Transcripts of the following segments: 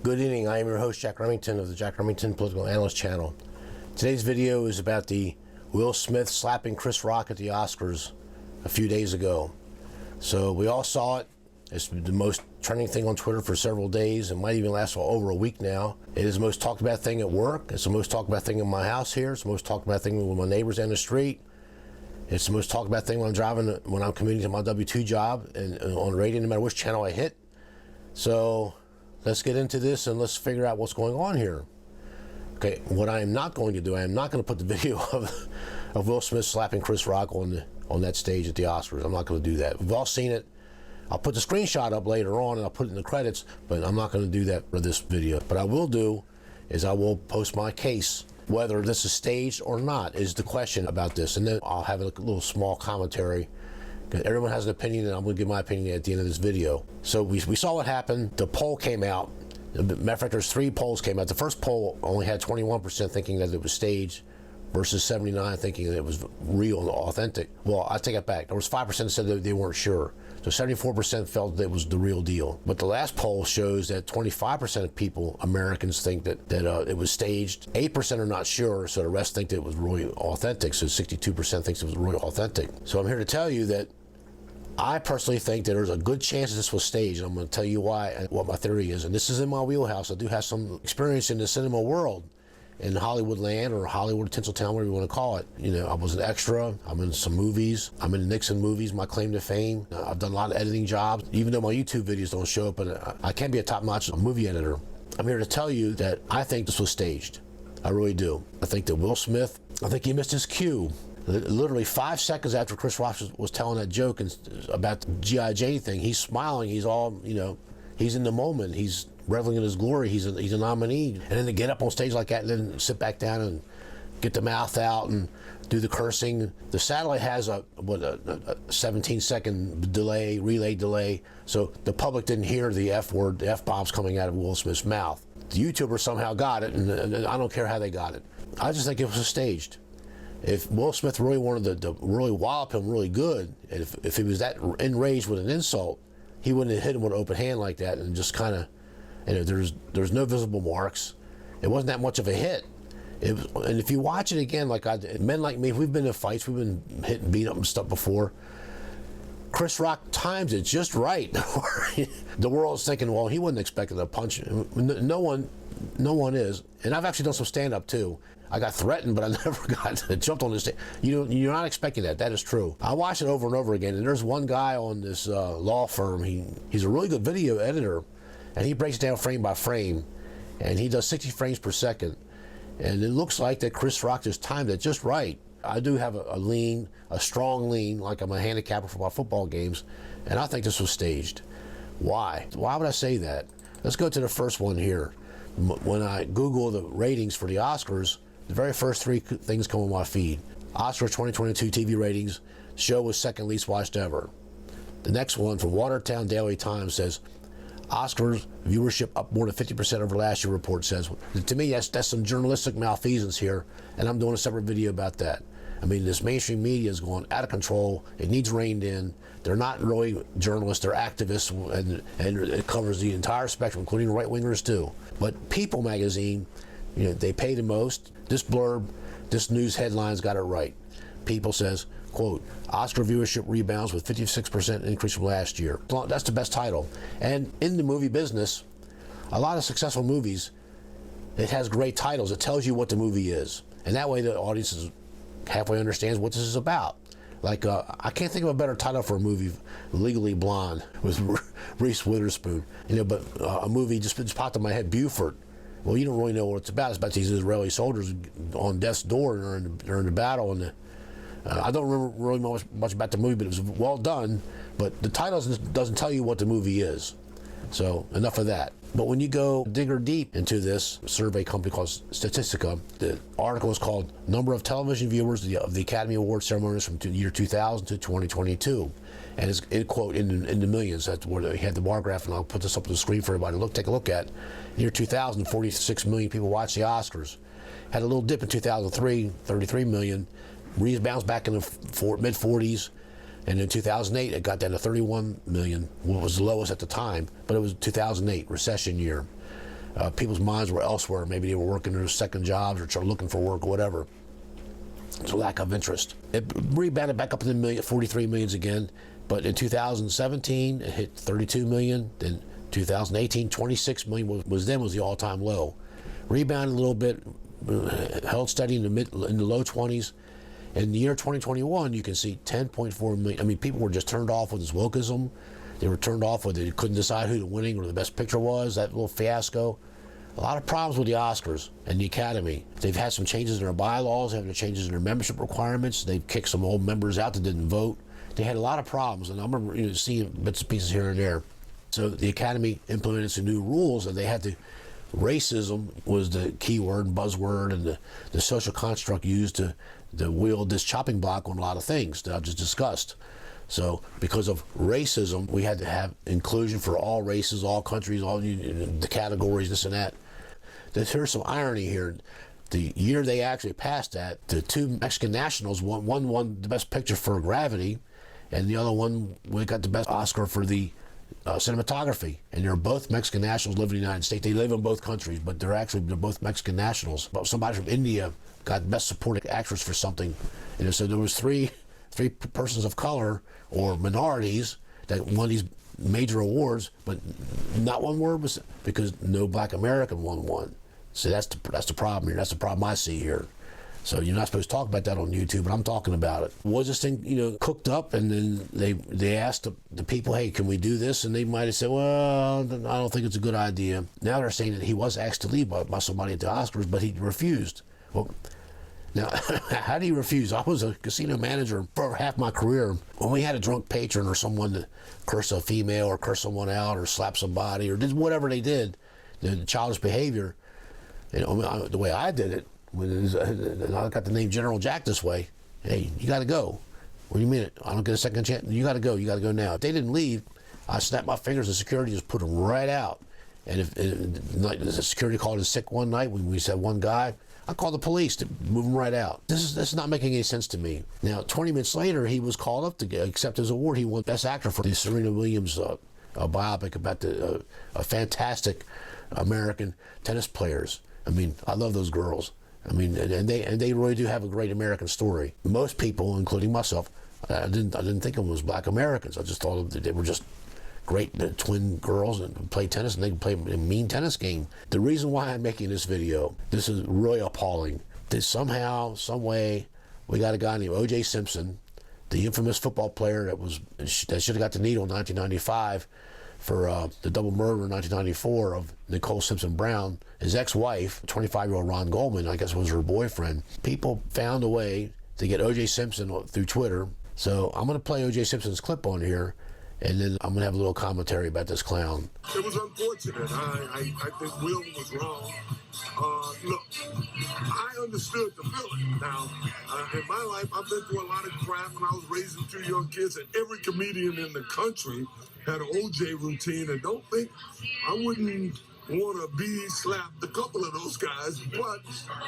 Good evening, I am your host Jack Remington of the Jack Remington Political Analyst channel. Today's video is about the Will Smith slapping Chris Rock at the Oscars a few days ago. So we all saw it. It's the most trending thing on Twitter for several days. It might even last for over a week now. It is the most talked about thing at work. It's the most talked about thing in my house here. It's the most talked about thing with my neighbors down the street. It's the most talked about thing when I'm driving, when I'm commuting to my W-2 job and on the radio, no matter which channel I hit. So let's get into this and let's figure out what's going on here. Okay, what I am not going to do, I am not going to put the video of Will Smith slapping Chris Rock on that stage at the Oscars. I'm not going to do that. We've all seen it. I'll put the screenshot up later on and I'll put it in the credits, but I'm not going to do that for this video. What I will do is I will post my case. Whether this is staged or not is the question about this, and then I'll have a little small commentary. Everyone has an opinion, and I'm going to give my opinion at the end of this video. So we saw what happened. The poll came out. Matter of fact, there's 3 polls came out. The first poll only had 21% thinking that it was staged versus 79% thinking that it was real and authentic. Well, I take it back. There was 5% that said that they weren't sure. So 74% felt that it was the real deal. But the last poll shows that 25% of people, Americans, think that it was staged. 8% are not sure, so the rest think that it was really authentic. So 62% thinks it was really authentic. So I'm here to tell you that I personally think that there's a good chance that this was staged, and I'm going to tell you why and what my theory is. And this is in my wheelhouse. I do have some experience in the cinema world, in Hollywood land or Hollywood, Tinseltown, whatever you want to call it. You know, I was an extra. I'm in some movies. I'm in the Nixon movies, my claim to fame. I've done a lot of editing jobs, even though my YouTube videos don't show up, but I can be a top-notch movie editor. I'm here to tell you that I think this was staged. I really do. I think that Will Smith, I think he missed his cue. Literally 5 seconds after Chris Rock was telling that joke about the G.I. Jane thing, he's smiling. He's all, you know, he's in the moment. He's reveling in his glory. He's a nominee. And then to get up on stage like that and then sit back down and get the mouth out and do the cursing. The satellite has a 17-second delay, relay delay. So the public didn't hear the F word, the F-bombs coming out of Will Smith's mouth. The YouTubers somehow got it, and I don't care how they got it. I just think it was staged. If Will Smith really wanted to really wallop him really good, and if he was that enraged with an insult, he wouldn't have hit him with an open hand like that and just kind of, you know, there's no visible marks. It wasn't that much of a hit. And if you watch it again, like men like me, we've been in fights, we've been hit and beat up and stuff before. Chris Rock times it just right. The world's thinking, well, he wasn't expecting a punch. No one is. And I've actually done some stand-up too. I got threatened, but I never got jumped on the stage. You're not expecting that. That is true. I watched it over and over again, and there's one guy on this law firm. He's a really good video editor, and he breaks it down frame by frame, and he does 60 frames per second. And it looks like that Chris Rock just timed it just right. I do have a strong lean, like I'm a handicapper for my football games, and I think this was staged. Why? Why would I say that? Let's go to the first one here. When I Google the ratings for the Oscars, the very first 3 things come on my feed. Oscars 2022 TV ratings, show was second least watched ever. The next one from Watertown Daily Times says, Oscars viewership up more than 50% over last year, report says. To me, that's some journalistic malfeasance here, and I'm doing a separate video about that. I mean, this mainstream media is going out of control. It needs reined in. They're not really journalists, they're activists, and it covers the entire spectrum, including right-wingers too. But People magazine, you know, they pay the most. This blurb, this news headline's got it right. People says, quote, Oscar viewership rebounds with 56% increase from last year. That's the best title. And in the movie business, a lot of successful movies, it has great titles. It tells you what the movie is. And that way the audience is halfway understands what this is about. Like, I can't think of a better title for a movie, Legally Blonde, with Reese Witherspoon. You know, but a movie just popped in my head, Buford. Well, you don't really know what it's about. It's about these Israeli soldiers on death's door during the battle. And I don't remember really much about the movie, but it was well done. But the title doesn't tell you what the movie is. So enough of that. But when you go digger deep into this survey company called Statistica, the article is called Number of Television Viewers of the Academy Award Ceremonies from the year 2000 to 2022. And it's, quote, in the millions. That's where they had the bar graph, and I'll put this up on the screen for everybody to take a look at. In the year 2000, 46 million people watched the Oscars. Had a little dip in 2003, 33 million. Rebounds back in the mid-40s. And in 2008, it got down to 31 million, what was the lowest at the time, but it was 2008, recession year. people's minds were elsewhere. Maybe they were working their second jobs or looking for work or whatever. It's a lack of interest. It rebounded back up to the 43 millions again, but in 2017 it hit 32 million. Then 2018, 26 million was the all-time low. Rebounded a little bit, held steady in the low 20s. In the year 2021, you can see 10.4 million. I mean, people were just turned off with this wokeism. They were turned off with they couldn't decide who the winning or the best picture was. That little fiasco. A lot of problems with the Oscars and the Academy. They've had some changes in their bylaws, having changes in their membership requirements. They've kicked some old members out that didn't vote. They had a lot of problems, and I remember seeing bits and pieces here and there. So the Academy implemented some new rules, and they had to. Racism was the key word and buzzword, and the social construct used to wield this chopping block on a lot of things that I've just discussed. So because of racism, we had to have inclusion for all races, all countries, all the categories, this and that. There's some irony here. The year they actually passed that, the two Mexican nationals, one won the best picture for Gravity, and the other one got the best Oscar for the cinematography. And they're both Mexican nationals living in the United States. They live in both countries, but they're both Mexican nationals. But somebody from India got best supporting actress for something. And so there was three persons of color or minorities that won these major awards, but not one word was because no Black American won one. So that's the problem here. That's the problem I see here. So you're not supposed to talk about that on YouTube, but I'm talking about it. Was this thing, cooked up, and then they asked the people, hey, can we do this? And they might have said, well, I don't think it's a good idea. Now they're saying that he was asked to leave by somebody at the Oscars, but he refused. Well, now, how do you refuse? I was a casino manager for half my career. When we had a drunk patron or someone to curse a female or curse someone out or slap somebody or did whatever they did, the childish behavior, the way I did it, when I got the name General Jack this way, hey, you got to go. What do you mean? I don't get a second chance. You got to go. You got to go now. If they didn't leave, I snapped my fingers and security just put them right out. And if the security called in sick one night, when we said one guy, I called the police to move him right out. This is not making any sense to me. Now, 20 minutes later, he was called up to accept his award. He won Best Actor for the Serena Williams biopic about a fantastic American tennis players. I mean, I love those girls. I mean, and they really do have a great American story. Most people, including myself, I didn't think of them as Black Americans. I just thought they were just great twin girls and play tennis, and they can play a mean tennis game. The reason why I'm making this video, this is really appalling. That somehow, some way, we got a guy named O.J. Simpson, the infamous football player that should have got the needle in 1995 for the double murder in 1994 of Nicole Simpson Brown. His ex-wife, 25-year-old Ron Goldman, I guess was her boyfriend. People found a way to get O.J. Simpson through Twitter. So I'm going to play O.J. Simpson's clip on here, and then I'm going to have a little commentary about this clown. It was unfortunate. I think Will was wrong. Look, I understood the feeling. Now, in my life, I've been through a lot of crap when I was raising two young kids, and every comedian in the country had an OJ routine, and don't think I wouldn't want to be slapped a couple of those guys, but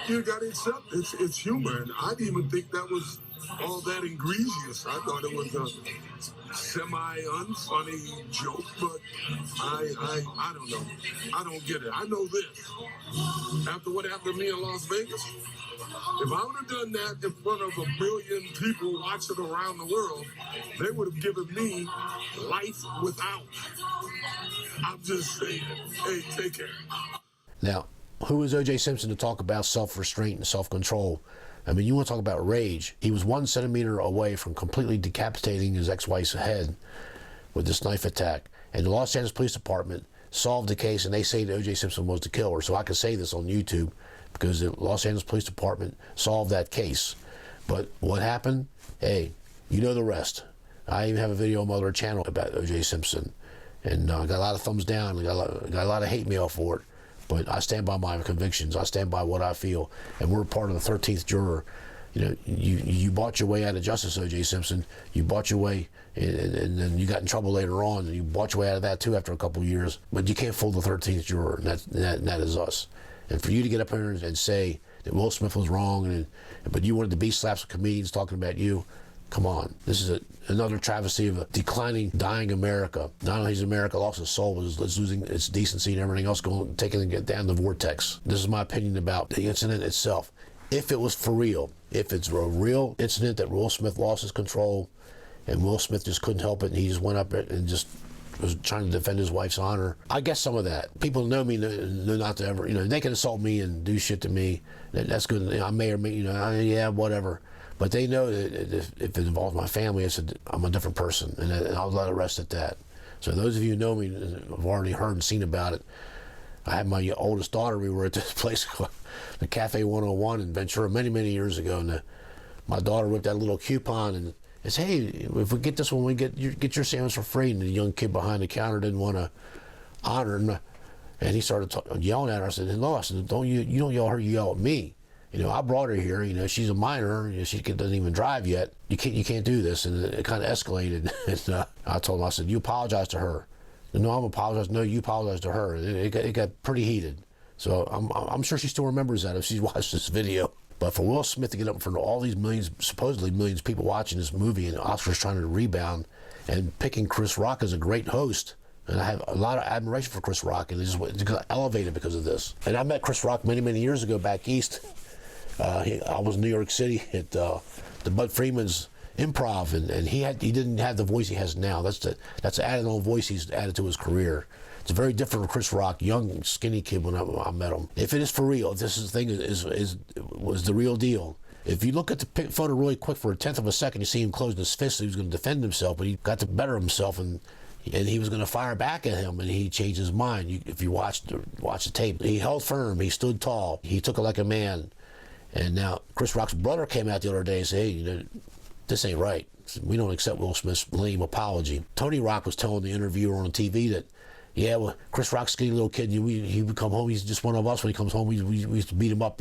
you got to accept it's humor, and I didn't even think that was all that egregious. I thought it was a semi-unfunny joke, but I don't know. I don't get it. I know this. After what happened to me in Las Vegas, if I would have done that in front of 1 billion people watching around the world, they would have given me life without. I'm just saying, hey, take care. Now, who is O.J. Simpson to talk about self-restraint and self-control? I mean, you want to talk about rage. He was 1 centimeter away from completely decapitating his ex-wife's head with this knife attack. And the Los Angeles Police Department solved the case, and they say that O.J. Simpson was the killer. So I can say this on YouTube because the Los Angeles Police Department solved that case. But what happened? Hey, you know the rest. I even have a video on my other channel about O.J. Simpson. And I got a lot of thumbs down. I got a lot of hate mail for it. But I stand by my convictions. I stand by what I feel. And we're part of the 13th juror. You know, you bought your way out of justice, O.J. Simpson. You bought your way, and then you got in trouble later on. And you bought your way out of that, too, after a couple of years. But you can't fool the 13th juror, and that is us. And for you to get up here and say that Will Smith was wrong, but you wanted to be slaps with comedians talking about you, Come on. This is another travesty of a declining, dying America. Not only is America lost its soul, but it's losing its decency and everything else, taking it down the vortex. This is my opinion about the incident itself. If it was for real, if it's a real incident that Will Smith lost his control and Will Smith just couldn't help it and he just went up and just was trying to defend his wife's honor, I guess some of that. People know me, know not to ever, they can assault me and do shit to me. That's good. I may or may, yeah, whatever. But they know that if it involves my family, I'm a different person, and I'll let it rest at that. So those of you who know me have already heard and seen about it. I had my oldest daughter. We were at this place called the Cafe 101 in Ventura many, many years ago, and my daughter whipped out a little coupon and said, "Hey, if we get this one, we get your sandwich for free." And the young kid behind the counter didn't want to honor him, and he started yelling at her. I said, "No," I said, you don't yell at her, you yell at me. I brought her here. She's a minor. She doesn't even drive yet. You can't do this. And it kind of escalated. And I told him, I said, "You apologize to her." "No, I'm apologizing." "No, you apologize to her." It got pretty heated. So I'm sure she still remembers that if she's watched this video. But for Will Smith to get up in front of all these supposedly millions of people watching this movie, and Oscar's trying to rebound and picking Chris Rock as a great host. And I have a lot of admiration for Chris Rock, and he just got elevated because of this. And I met Chris Rock many, many years ago back east. I was in New York City at the Bud Freeman's Improv, and he didn't have the voice he has now. That's the added on voice he's added to his career. It's very different from Chris Rock, young, skinny kid when I met him. If it is for real, if this thing was the real deal. If you look at the photo really quick for a tenth of a second, you see him closing his fist. He was going to defend himself, but he got the better of himself, and he was going to fire back at him, and he changed his mind. If you watch the tape, he held firm. He stood tall. He took it like a man. And now Chris Rock's brother came out the other day and said, "Hey, this ain't right. We don't accept Will Smith's lame apology." Tony Rock was telling the interviewer on TV that, "Yeah, well, Chris Rock's skinny little kid. He would come home. He's just one of us. When he comes home, we used to beat him up.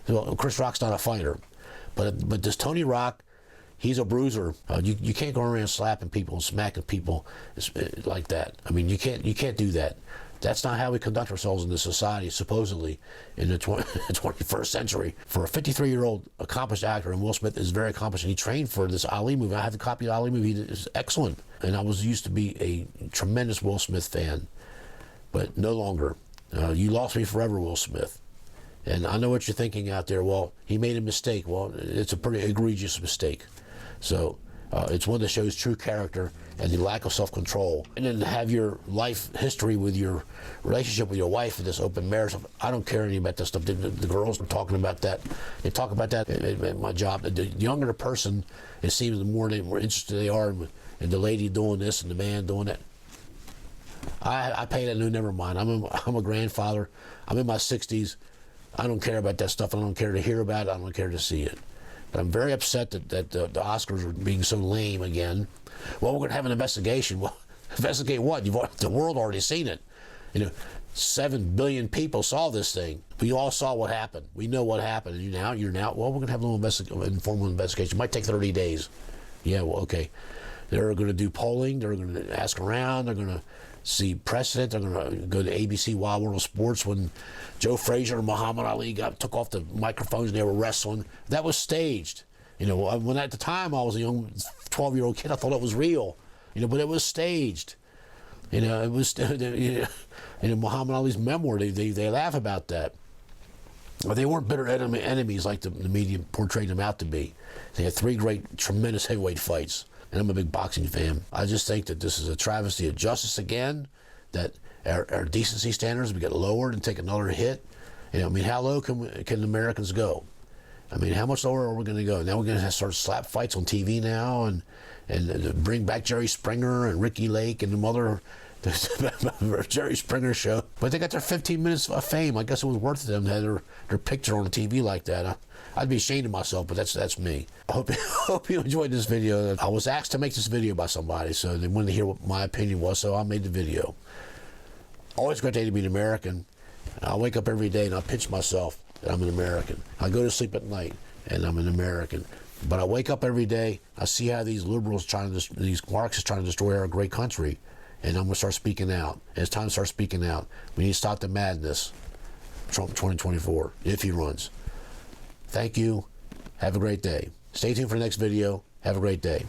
So Chris Rock's not a fighter, but this Tony Rock, he's a bruiser. You can't go around slapping people and smacking people like that. I mean, you can't do that. That's not how we conduct ourselves in this society, supposedly, in the 21st century. For a 53-year-old accomplished actor, and Will Smith is very accomplished, and he trained for this Ali movie. I have the copy of the Ali movie. It's excellent. And I used to be a tremendous Will Smith fan, but no longer. You lost me forever, Will Smith. And I know what you're thinking out there. Well, he made a mistake. Well, it's a pretty egregious mistake. So it's one that shows true character and the lack of self-control. And then have your life history with your relationship with your wife and this open marriage. I don't care anything about that stuff. The girls are talking about that. They talk about that at my job. The younger the person, it seems the more interested they are in the lady doing this and the man doing that. I pay that, no, never mind. I'm a grandfather. I'm in my 60s. I don't care about that stuff. I don't care to hear about it. I don't care to see it. But I'm very upset that the Oscars are being so lame again. Well, we're going to have an investigation. Well, investigate what? The world already seen it. 7 billion people saw this thing. We all saw what happened. We know what happened. And you're now. Well, we're going to have a little informal investigation. It might take 30 days. Yeah, well, okay. They're going to do polling. They're going to ask around. They're going to see precedent. They're going to go to ABC Wild World of Sports when Joe Frazier and Muhammad Ali took off the microphones and they were wrestling. That was staged. When at the time I was a young 12-year-old kid, I thought it was real. But it was staged. It was. In Muhammad Ali's memoir, they laugh about that. But they weren't bitter enemies like the media portrayed them out to be. They had 3 great, tremendous heavyweight fights. And I'm a big boxing fan. I just think that this is a travesty of justice again, that our decency standards get lowered and take another hit. How low can Americans go? How much lower are we going to go? Now we're going to start slap fights on TV now and bring back Jerry Springer and Ricky Lake and the mother Jerry Springer show. But they got their 15 minutes of fame. I guess it was worth it to them to have their picture on the TV like that. I'd be ashamed of myself, but that's me. I hope you enjoyed this video. I was asked to make this video by somebody, so they wanted to hear what my opinion was, so I made the video. Always a great day to be an American. I wake up every day and I pinch myself that I'm an American. I go to sleep at night and I'm an American. But I wake up every day, I see how these liberals these Marxists trying to destroy our great country, and I'm going to start speaking out. And it's time to start speaking out. We need to stop the madness. Trump 2024, if he runs. Thank you. Have a great day. Stay tuned for the next video. Have a great day.